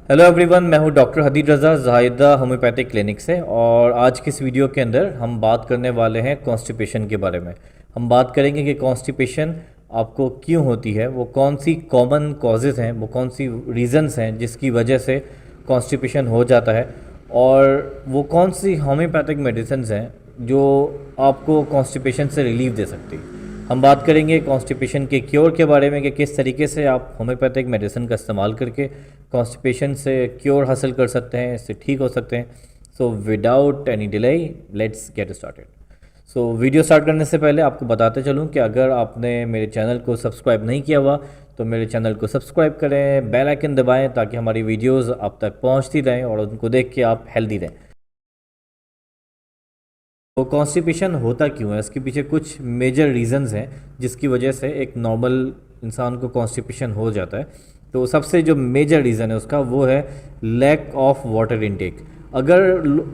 Hello everyone, मैं हूं doctor हदीद रज़ा Zahida homeopathic clinic से। और आज की इस वीडियो के अंदर हम बात करने वाले हैं कॉन्स्टिपेशन के बारे में। हम बात करेंगे कि कॉन्स्टिपेशन आपको क्यों होती है, वो कौन सी कॉमन कॉजेज़ हैं, वो कौन सी रीज़न्स हैं जिसकी वजह से कॉन्स्टिपेशन हो जाता है, और वो कौन सी होम्योपैथिक मेडिसिन्स हैं जो आपको कॉन्स्टिपेशन से रिलीफ दे सकती है। हम बात करेंगे कॉन्स्टिपेशन के क्योर के बारे में कि किस तरीके से आप होम्योपैथिक मेडिसिन का इस्तेमाल करके कॉन्स्टिपेशन से क्योर हासिल कर सकते हैं, इससे ठीक हो सकते हैं। So without any delay let's get started. So video start करने से पहले आपको बताते चलूं कि अगर आपने मेरे चैनल को सब्सक्राइब नहीं किया हुआ तो मेरे चैनल को सब्सक्राइब करें, बेल आइकन दबाएं ताकि हमारी वीडियोज़ आप तक पहुँचती रहें और उनको देख के आप हेल्दी रहें। तो कॉन्स्टिपेशन होता क्यों है, इसके पीछे कुछ मेजर रीजंस हैं जिसकी वजह से एक नॉर्मल इंसान को कॉन्स्टिपेशन हो जाता है। तो सबसे जो मेजर रीज़न है उसका वो है लैक ऑफ वाटर इनटेक। अगर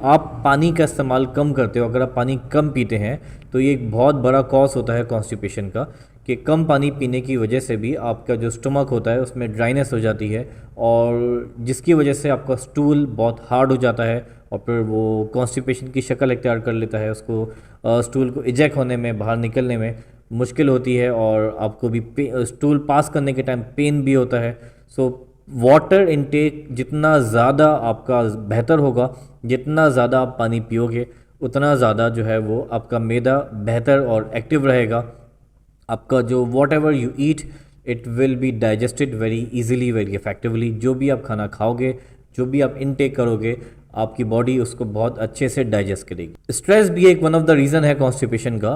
आप पानी का इस्तेमाल कम करते हो, अगर आप पानी कम पीते हैं तो ये एक बहुत बड़ा कॉज होता है कॉन्स्टिपेशन का, कि कम पानी पीने की वजह से भी आपका जो स्टमक होता है उसमें ड्राइनेस हो जाती है, और जिसकी वजह से आपका स्टूल बहुत हार्ड हो जाता है और फिर वो कॉन्स्टिपेशन की शक्ल इख्तियार कर लेता है। उसको स्टूल को इजेक्ट होने में, बाहर निकलने में मुश्किल होती है, और आपको भी स्टूल पास करने के टाइम पेन भी होता है। सो वाटर इनटेक जितना ज़्यादा आपका बेहतर होगा, जितना ज़्यादा आप पानी पियोगे उतना ज़्यादा जो है वो आपका मैदा बेहतर और एक्टिव रहेगा। आपका जो what ever you eat it will be digested very easily, very effectively. जो भी आप खाना खाओगे, जो भी आप इनटेक करोगे, आपकी बॉडी उसको बहुत अच्छे से डाइजेस्ट करेगी। स्ट्रेस भी एक वन ऑफ द रीज़न है कॉन्स्टिपेशन का।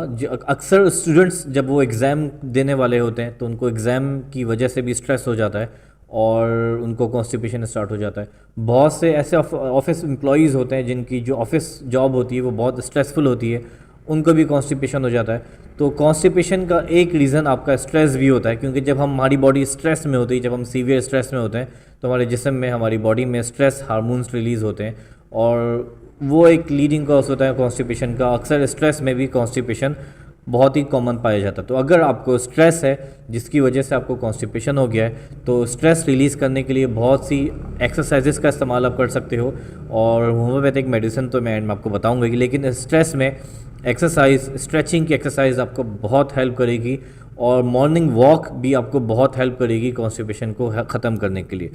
अक्सर स्टूडेंट्स जब वो एग्ज़ाम देने वाले होते हैं तो उनको एग्ज़ाम की वजह से भी स्ट्रेस हो जाता है और उनको कॉन्स्टिपेशन स्टार्ट हो जाता है। बहुत से ऐसे ऑफिस एम्प्लॉयज़ होते हैं जिनकी जो ऑफिस जॉब होती है वो बहुत स्ट्रेसफुल होती है, उनको भी कॉन्स्टिपेशन हो जाता है। तो कॉन्स्टिपेशन का एक रीज़न आपका स्ट्रेस भी होता है, क्योंकि जब हमारी बॉडी स्ट्रेस में होती है, जब हम सीवियर स्ट्रेस में होते हैं तो हमारे जिस्म में, हमारी बॉडी में स्ट्रेस हार्मोन्स रिलीज़ होते हैं, और वो एक लीडिंग कॉज होता है कॉन्स्टिपेशन का। अक्सर स्ट्रेस में भी कॉन्स्टिपेशन बहुत ही कॉमन पाया जाता है। तो अगर आपको स्ट्रेस है जिसकी वजह से आपको कॉन्स्टिपेशन हो गया है तो स्ट्रेस रिलीज़ करने के लिए बहुत सी एक्सरसाइजेस का इस्तेमाल आप कर सकते हो, और होम्योपैथिक मेडिसिन तो मैं एंड में आपको बताऊंगा कि, लेकिन स्ट्रेस में एक्सरसाइज, स्ट्रेचिंग की एक्सरसाइज आपको बहुत हेल्प करेगी, और मॉर्निंग वॉक भी आपको बहुत हेल्प करेगी कॉन्स्टिपेशन को ख़त्म करने के लिए।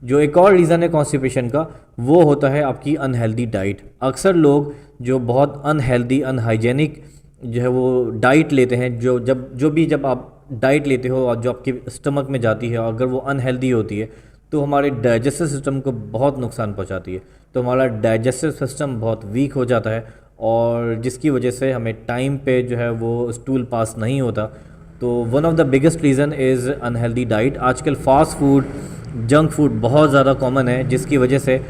जो एक और रीज़न है कॉन्स्टिपेशन का वो होता है आपकी अनहेल्दी डाइट। अक्सर लोग जो बहुत अनहेल्दी, अनहाइजेनिक जो है वो डाइट लेते हैं, जब आप डाइट लेते हो और जो आपके स्टमक में जाती है, अगर वो अनहेल्दी होती है तो हमारे डाइजेस्टिव सिस्टम को बहुत नुकसान पहुंचाती है। तो हमारा डाइजेस्टिव सिस्टम बहुत वीक हो जाता है, और जिसकी वजह से हमें टाइम पे जो है वो स्टूल पास नहीं होता। तो one of the biggest reason is unhealthy diet. आजकल फास्ट फूड, जंक फूड बहुत ज़्यादा कॉमन है, जिसकी वजह से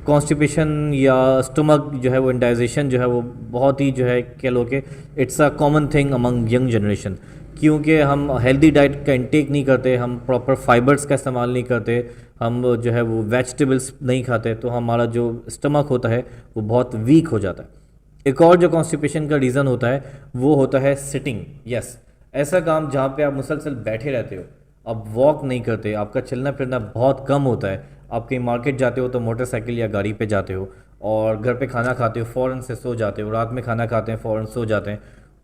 कॉन्स्टिपेशन या स्टमक जो है वो इंडाइजेशन जो है वो बहुत ही जो है कह लो कि it's a common thing among young generation, क्योंकि हम हेल्दी डाइट का इंटेक नहीं करते, हम प्रॉपर फाइबर्स का इस्तेमाल नहीं करते, हम जो है वो वेजिटेबल्स नहीं खाते, तो हमारा जो स्टमक होता है वो बहुत वीक हो जाता है। एक और जो कॉन्स्टिपेशन का रीज़न होता है वो होता है सिटिंग। यस, ऐसा काम जहाँ पे आप मुसलसल बैठे रहते हो, आप वॉक नहीं करते, आपका चलना फिरना बहुत कम होता है। आप कहीं मार्केट जाते हो तो मोटरसाइकिल या गाड़ी पे जाते हो, और घर पे खाना खाते हो फ़ौरन से सो जाते हो, रात में खाना खाते हैं फ़ौरन सो जाते हैं।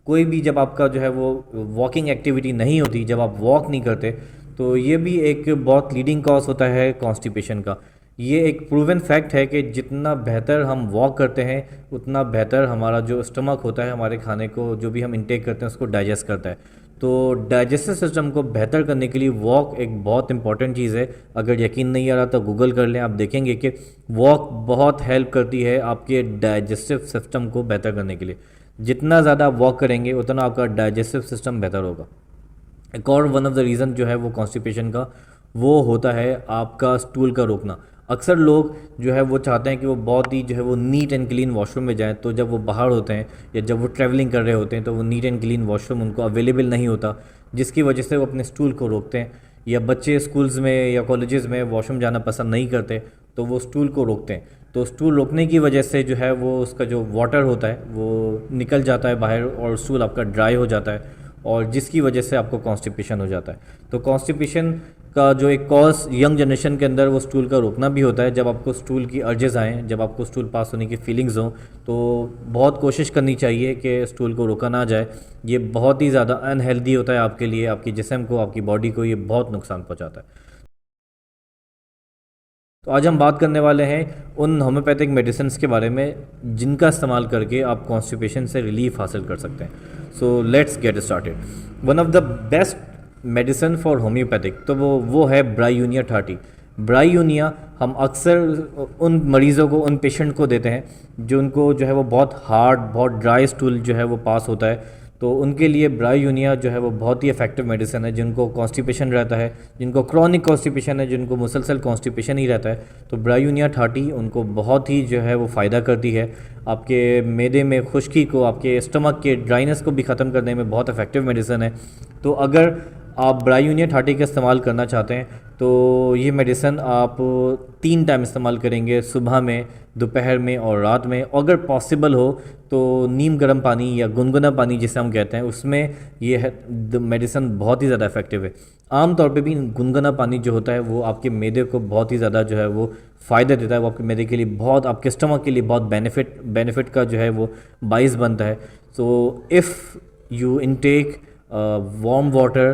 कोई भी जब आपका जो है वो वॉकिंग एक्टिविटी नहीं होती, जब आप वॉक नहीं करते, तो ये भी एक बहुत लीडिंग कॉज होता है कॉन्स्टिपेशन का। ये एक प्रूवन फैक्ट है कि जितना बेहतर हम वॉक करते हैं उतना बेहतर हमारा जो स्टमक होता है, हमारे खाने को जो भी हम इंटेक करते हैं उसको डाइजेस्ट करता है। तो डाइजेस्टिव सिस्टम को बेहतर करने के लिए वॉक एक बहुत इंपॉर्टेंट चीज़ है। अगर यकीन नहीं आ रहा तो गूगल कर लें, आप देखेंगे कि वॉक बहुत हेल्प करती है आपके डाइजेस्टिव सिस्टम को बेहतर करने के लिए। जितना ज़्यादा आप वॉक करेंगे उतना आपका डाइजेस्टिव सिस्टम बेहतर होगा। एक और वन ऑफ द रीज़न जो है वो कॉन्स्टिपेशन का वो होता है आपका स्टूल का रोकना। अक्सर लोग जो है वो चाहते हैं कि वो बहुत ही जो है वो नीट एंड क्लीन वॉशरूम में जाएं, तो जब वो बाहर होते हैं या जब वो ट्रैवलिंग कर रहे होते हैं तो वो नीट एंड क्लीन वॉशरूम उनको अवेलेबल नहीं होता, जिसकी वजह से वो अपने स्टूल को रोकते हैं। या बच्चे स्कूल्स में या कॉलेजेस में वॉशरूम जाना पसंद नहीं करते तो वो स्टूल को रोकते हैं। तो स्टूल रोकने की वजह से जो है वो उसका जो वाटर होता है वो निकल जाता है बाहर, और स्टूल आपका ड्राई हो जाता है, और जिसकी वजह से आपको कॉन्स्टिपेशन हो जाता है। तो कॉन्स्टिपेशन का जो एक कॉज यंग जनरेशन के अंदर वो स्टूल का रोकना भी होता है। जब आपको स्टूल की अर्जेस आएँ, जब आपको स्टूल पास होने की फीलिंग्स हों, तो बहुत कोशिश करनी चाहिए कि स्टूल को रोका ना जाए। ये बहुत ही ज़्यादा अनहेल्दी होता है आपके लिए, आपकी जिस्म को, आपकी बॉडी को ये बहुत नुकसान पहुँचाता है। तो आज हम बात करने वाले हैं उन होम्योपैथिक मेडिसिन्स के बारे में जिनका इस्तेमाल करके आप कॉन्स्टिपेशन से रिलीफ हासिल कर सकते हैं। So let's get started. One of the best medicine for homeopathic तो वो है ब्रायूनिया 30। ब्रायूनिया हम अक्सर उन मरीज़ों को, उन पेशेंट को देते हैं जो उनको जो है वो बहुत हार्ड, बहुत ड्राई स्टूल जो है वो पास होता है। तो उनके लिए ब्रायूनिया जो है वो बहुत ही इफेक्टिव मेडिसिन है। जिनको कॉन्स्टिपेशन रहता है, जिनको क्रॉनिक कॉन्स्टिपेशन है, जिनको मुसलसल कॉन्स्टिपेशन ही रहता है, तो ब्रायूनिया 30 उनको बहुत ही जो है वो फ़ायदा करती है। आपके मैदे में खुश्की को, आपके स्टमक के ड्राइनेस को भी ख़त्म करने में बहुत इफेक्टिव मेडिसिन है। तो अगर आप ब्रायूनिया 30 का इस्तेमाल करना चाहते हैं तो ये मेडिसिन आप 3 टाइम इस्तेमाल करेंगे, सुबह में, दोपहर में और रात में। अगर पॉसिबल हो तो नीम गर्म पानी या गुनगुना पानी जिसे हम कहते हैं, उसमें ये है मेडिसिन बहुत ही ज़्यादा इफेक्टिव है। आम तौर पे भी गुनगुना पानी जो होता है वो आपके मैदे को बहुत ही ज़्यादा जो है वो फ़ायदा देता है। वो आपके मैदे के लिए बहुत, आपके स्टमक के लिए बहुत बेनिफिट का जो है वो बाइस बनता है। So if you intake warm water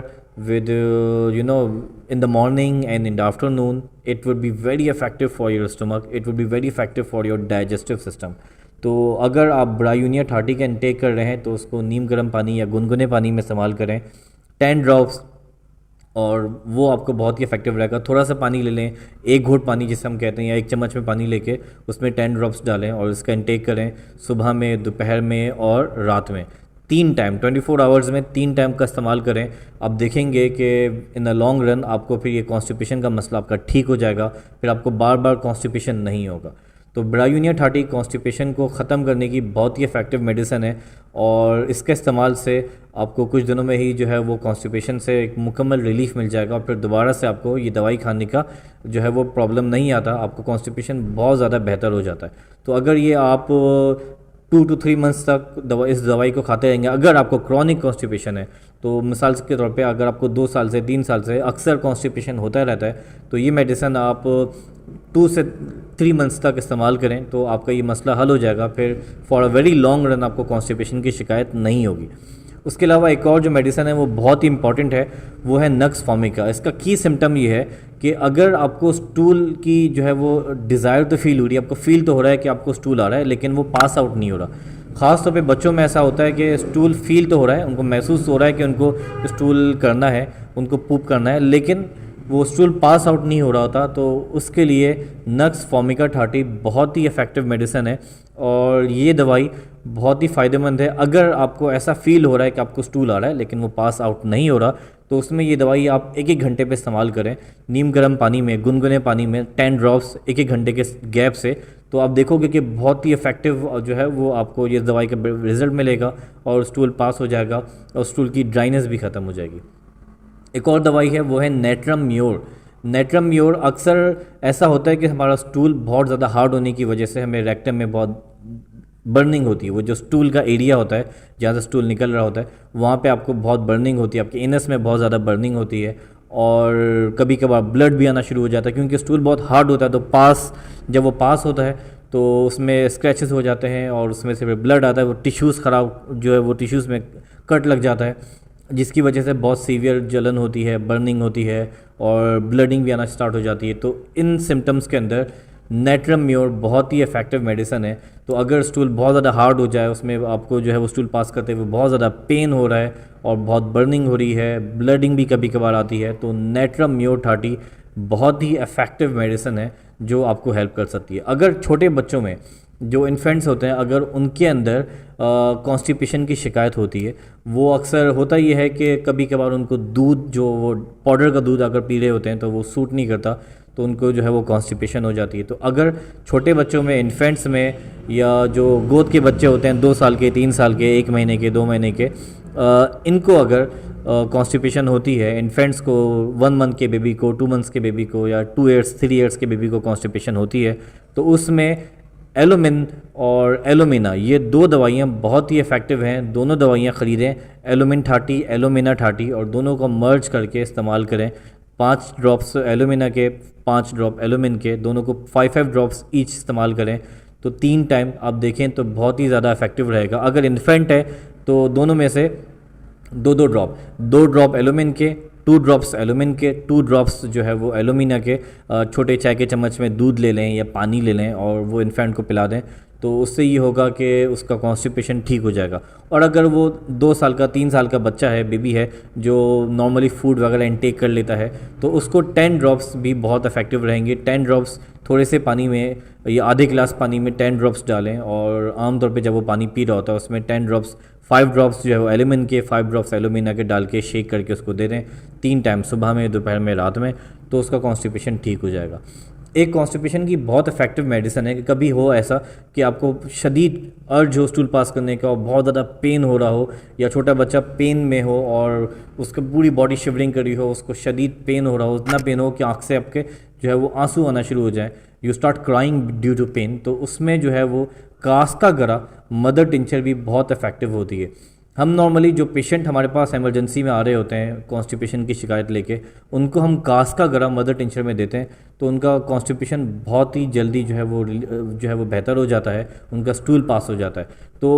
with in the morning and in the afternoon, it would be very effective for your stomach, it would be very effective for your digestive system। तो अगर आप ब्रायूनिया 30 का intake कर रहे हैं तो उसको नीम गर्म पानी या गुनगुने पानी में इस्तेमाल करें, 10 ड्रॉप्स, और वो आपको बहुत ही इफेक्टिव रहेगा। थोड़ा सा पानी ले लें, 1 घूंट पानी जिसे हम कहते हैं, या 1 चम्मच में पानी लेके उसमें 10 ड्रॉप्स डालें और इसका इंटेक करें सुबह में, दोपहर में और रात में। 3 टाइम, 24 आवर्स में 3 टाइम का इस्तेमाल करें। आप देखेंगे कि इन द लॉन्ग रन आपको फिर ये कॉन्स्टिपेशन का मसला आपका ठीक हो जाएगा, फिर आपको बार बार कॉन्स्टिपेशन नहीं होगा। तो ब्रायूनिया 30 कॉन्स्टिपेशन को ख़त्म करने की बहुत ही इफेक्टिव मेडिसिन है, और इसके इस्तेमाल से आपको कुछ दिनों में ही जो है वो कॉन्स्टिपेशन से एक मुकम्मल रिलीफ मिल जाएगा, और फिर दोबारा से आपको ये दवाई खाने का जो है वो प्रॉब्लम नहीं आता, आपको कॉन्स्टिपेशन बहुत ज़्यादा बेहतर हो जाता है। तो अगर ये आप 2 to 3 मंथ्स तक इस दवाई को खाते रहेंगे, अगर आपको क्रॉनिक कॉन्स्टिपेशन है, तो मिसाल के तौर पे अगर आपको 2 साल से 3 साल से अक्सर कॉन्स्टिपेशन होता रहता है, तो ये मेडिसिन आप 2 से 3 मंथ्स तक इस्तेमाल करें तो आपका ये मसला हल हो जाएगा। फिर for a very long run आपको कॉन्स्टिपेशन की शिकायत नहीं होगी। उसके अलावा एक और जो मेडिसिन है वो बहुत ही इंपॉर्टेंट है, वो है नक्स फॉर्मिका। इसका की सिम्टम ये है कि अगर आपको स्टूल की जो है वो डिज़ायर तो फील हो रही है, आपको फील तो हो रहा है कि आपको स्टूल आ रहा है, लेकिन वो पास आउट नहीं हो रहा। ख़ास तौर पे बच्चों में ऐसा होता है कि स्टूल फील तो हो रहा है, उनको महसूस हो रहा है कि उनको स्टूल करना है, उनको पूप करना है, लेकिन वो स्टूल पास आउट नहीं हो रहा होता। तो उसके लिए नक्स फॉर्मिका 30 बहुत ही इफेक्टिव मेडिसिन है, और ये दवाई बहुत ही फ़ायदेमंद है। अगर आपको ऐसा फील हो रहा है कि आपको स्टूल आ रहा है लेकिन वो पास आउट नहीं हो रहा, तो उसमें ये दवाई आप 1-1 घंटे पे इस्तेमाल करें, नीम गर्म पानी में, गुनगुने पानी में 10 ड्रॉप्स 1-1 घंटे के गैप से। तो आप देखोगे कि बहुत ही इफेक्टिव जो है वो आपको ये दवाई का रिज़ल्ट मिलेगा, और स्टूल पास हो जाएगा और स्टूल की ड्राइनेस भी ख़त्म हो जाएगी। एक और दवाई है, वो है नेट्रम म्योर। नेट्रम म्योर अक्सर ऐसा होता है कि हमारा स्टूल बहुत ज़्यादा हार्ड होने की वजह से हमें रेक्टम में बहुत बर्निंग होती है। वो जो स्टूल का एरिया होता है जहाँ से स्टूल निकल रहा होता है, वहाँ पे आपको बहुत बर्निंग होती है, आपके एनस में बहुत ज़्यादा बर्निंग होती है, और कभी कभार ब्लड भी आना शुरू हो जाता है, क्योंकि स्टूल बहुत हार्ड होता है। तो जब वो पास होता है तो उसमें स्क्रैचेस हो जाते हैं, और उसमें से ब्लड आता है, वो टिश्यूज़ ख़राब जो है वो टिश्यूज़ में कट लग जाता है, जिसकी वजह से बहुत सीवियर जलन होती है, बर्निंग होती है, और ब्लडिंग भी आना स्टार्ट हो जाती है। तो इन सिम्टम्स के अंदर नेट्रम म्योर बहुत ही इफेक्टिव मेडिसिन है। तो अगर स्टूल बहुत ज़्यादा हार्ड हो जाए, उसमें आपको जो है वो स्टूल पास करते हुए बहुत ज़्यादा पेन हो रहा है और बहुत बर्निंग हो रही है, ब्लडिंग भी कभी कभार आती है, तो नेट्रम म्योर 30 बहुत ही इफेक्टिव मेडिसिन है जो आपको हेल्प कर सकती है। अगर छोटे बच्चों में जो इन्फेंट्स होते हैं, अगर उनके अंदर कॉन्स्टिपेशन की शिकायत होती है, वो अक्सर होता ये है कि कभी कभार उनको दूध, जो वो पाउडर का दूध अगर पी रहे होते हैं तो वो सूट नहीं करता, तो उनको जो है वो कॉन्स्टिपेशन हो जाती है। तो अगर छोटे बच्चों में, इन्फेंट्स में, या जो गोद के बच्चे होते हैं 2 साल के, 3 साल के, 1 महीने के, 2 महीने के, इनको अगर कॉन्स्टिपेशन होती है, इन्फेंट्स को, 1 मंथ के बेबी को, 2 मंथ्स के बेबी को, या 2 ईयर्स 3 ईयर्स के बेबी को कॉन्स्टिपेशन होती है, तो उसमें एलोमिन और एलोमिना, ये 2 दवाइयाँ बहुत ही इफ़ेक्टिव हैं। दोनों दवाइयाँ ख़रीदें, एलोमिन 30, एलोमिना 30, और दोनों को मर्ज करके इस्तेमाल करें। 5 ड्रॉप्स एलुमिना के, 5 ड्रॉप एलुमिन के, दोनों को 5 ड्रॉप्स ईच इस्तेमाल करें तो 3 टाइम आप देखें तो बहुत ही ज़्यादा इफेक्टिव रहेगा। अगर इन्फेंट है तो दोनों में से 2 ड्रॉप एलुमिन के, 2 ड्रॉप्स एलुमिन के, 2 ड्रॉप्स जो है वो एलुमिना के, छोटे चाय के चम्मच में दूध ले लें या पानी ले लें और वो इन्फेंट को पिला दें। तो उससे ये होगा कि उसका कॉन्स्टिपेशन ठीक हो जाएगा। और अगर वो 2 साल का 3 साल का बच्चा है, बेबी है, जो नॉर्मली फूड वगैरह इंटेक कर लेता है, तो उसको 10 ड्रॉप्स भी बहुत इफेक्टिव रहेंगे। 10 ड्रॉप्स थोड़े से पानी में या आधे गिलास पानी में 10 ड्रॉप्स डालें और आमतौर पे जब वो पानी पी रहा होता है उसमें 10 ड्रॉप्स, 5 ड्रॉप्स जो है वो एलुमिन के, 5 ड्रॉप्स एलुमिना के डाल के शेक करके उसको दे दें 3 टाइम, सुबह में, दोपहर में, रात में, तो उसका कॉन्स्टिपेशन ठीक हो जाएगा। एक कॉन्स्टिपेशन की बहुत इफेक्टिव मेडिसिन है कि कभी हो ऐसा कि आपको शदीद अर्ज हो स्टूल पास करने का और बहुत ज़्यादा पेन हो रहा हो, या छोटा बच्चा पेन में हो और उसका पूरी बॉडी शिवरिंग करी हो, उसको शदीद पेन हो रहा हो, इतना पेन हो कि आँख से आपके जो है वो आंसू आना शुरू हो जाए, you start crying due to pain, तो उसमें जो है वो कास्का गरा मदर टिंचर भी बहुत इफेक्टिव होती है। हम नॉर्मली जो पेशेंट हमारे पास इमरजेंसी में आ रहे होते हैं कॉन्स्टिपेशन की शिकायत लेके, उनको हम कास्का गरा मदर टिंचर में देते हैं तो उनका कॉन्स्टिपेशन बहुत ही जल्दी जो है वो बेहतर हो जाता है, उनका स्टूल पास हो जाता है। तो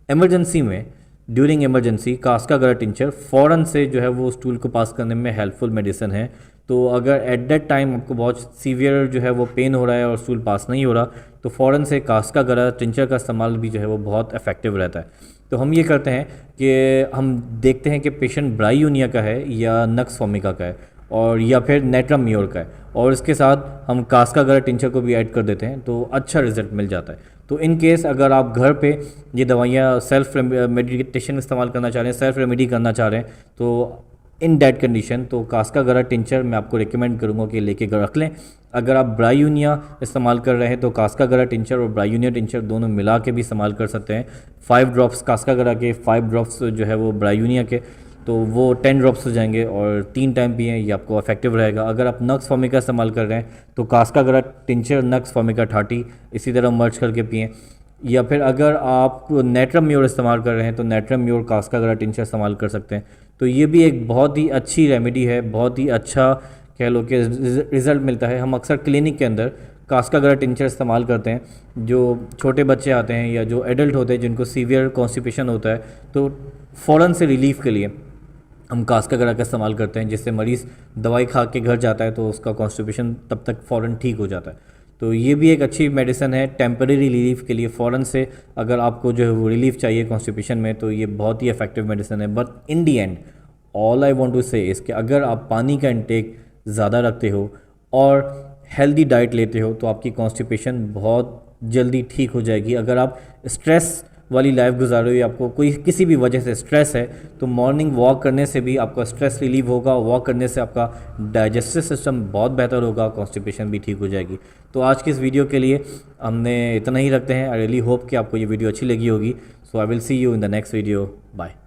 इमरजेंसी में, ड्यूरिंग इमरजेंसी, कास्का गरा टिंचर फ़ौरन से जो है वो स्टूल को पास करने में हेल्पफुल मेडिसिन है। तो अगर एट दैट टाइम आपको बहुत सीवियर जो है वो पेन हो रहा है और स्टूल पास नहीं हो रहा, तो फ़ौरन से कास्का गरा टिंचर का इस्तेमाल भी जो है वो बहुत इफेक्टिव रहता है। तो हम ये करते हैं कि हम देखते हैं कि पेशेंट ब्रायूनिया का है या नक्स फॉर्मिका का है और या फिर नेट्रम म्योर का है, और इसके साथ हम कास्का गरा टिंचर को भी ऐड कर देते हैं तो अच्छा रिजल्ट मिल जाता है। तो इन केस अगर आप घर पे ये दवाइयाँ सेल्फ मेडिटेशन इस्तेमाल करना चाह रहे हैं, सेल्फ रेमेडी करना चाह रहे हैं, तो इन डेट कंडीशन तो कास्का गरा टिंचर मैं आपको रिकमेंड करूँगा कि लेके रख लें। अगर आप ब्रायूनिया इस्तेमाल कर रहे हैं तो कास्का गरा टिंचर और ब्रायूनिया टिंचर दोनों मिला के भी इस्तेमाल कर सकते हैं। 5 ड्रॉप्स कास्का गरा के, 5 ड्रॉप्स जो है वो ब्रायूनिया के, तो वो 10 ड्रॉप्स हो जाएंगे और 3 टाइम पिएँ, ये आपको इफेक्टिव रहेगा। अगर आप नक्स फॉर्मिका इस्तेमाल कर रहे हैं तो कास्का गरा टिंचर नक्स फॉर्मिका 30 इसी तरह मर्ज करके पिएँ। या फिर अगर आप नेट्रम म्योर इस्तेमाल कर रहे हैं तो नेट्रम म्योर कास्का गरा टिंचर इस्तेमाल कर सकते हैं। तो ये भी एक बहुत ही अच्छी रेमेडी है, बहुत ही अच्छा कह लो कि रिज़ल्ट मिलता है। हम अक्सर क्लिनिक के अंदर कास्का गरा टिंचर इस्तेमाल करते हैं, जो छोटे बच्चे आते हैं या जो एडल्ट होते हैं जिनको सीवियर कॉन्स्टिपेशन होता है, तो फ़ौरन से रिलीफ के लिए हम कास्का गरा का इस्तेमाल करते हैं, जिससे मरीज़ दवाई खा के घर जाता है तो उसका कॉन्स्टिपेशन तब तक फ़ौरन ठीक हो जाता है। तो ये भी एक अच्छी मेडिसिन है टेम्परेरी रिलीफ के लिए। फ़ौरन से अगर आपको जो है वो रिलीफ चाहिए कॉन्स्टिपेशन में तो ये बहुत ही इफेक्टिव मेडिसिन है। But in the end all I want to say is कि अगर आप पानी का इंटेक ज़्यादा रखते हो और हेल्दी डाइट लेते हो तो आपकी कॉन्स्टिपेशन बहुत जल्दी ठीक हो जाएगी। अगर आप स्ट्रेस वाली लाइफ गुजार रहे हो, आपको कोई किसी भी वजह से स्ट्रेस है, तो मॉर्निंग वॉक करने से भी आपका स्ट्रेस रिलीव होगा। वॉक करने से आपका डाइजेस्टिव सिस्टम बहुत बेहतर होगा, कॉन्स्टिपेशन भी ठीक हो जाएगी। तो आज की इस वीडियो के लिए हमने इतना ही रखते हैं। आई रियली होप कि आपको ये वीडियो अच्छी लगी होगी। So I will see you in the next video. Bye.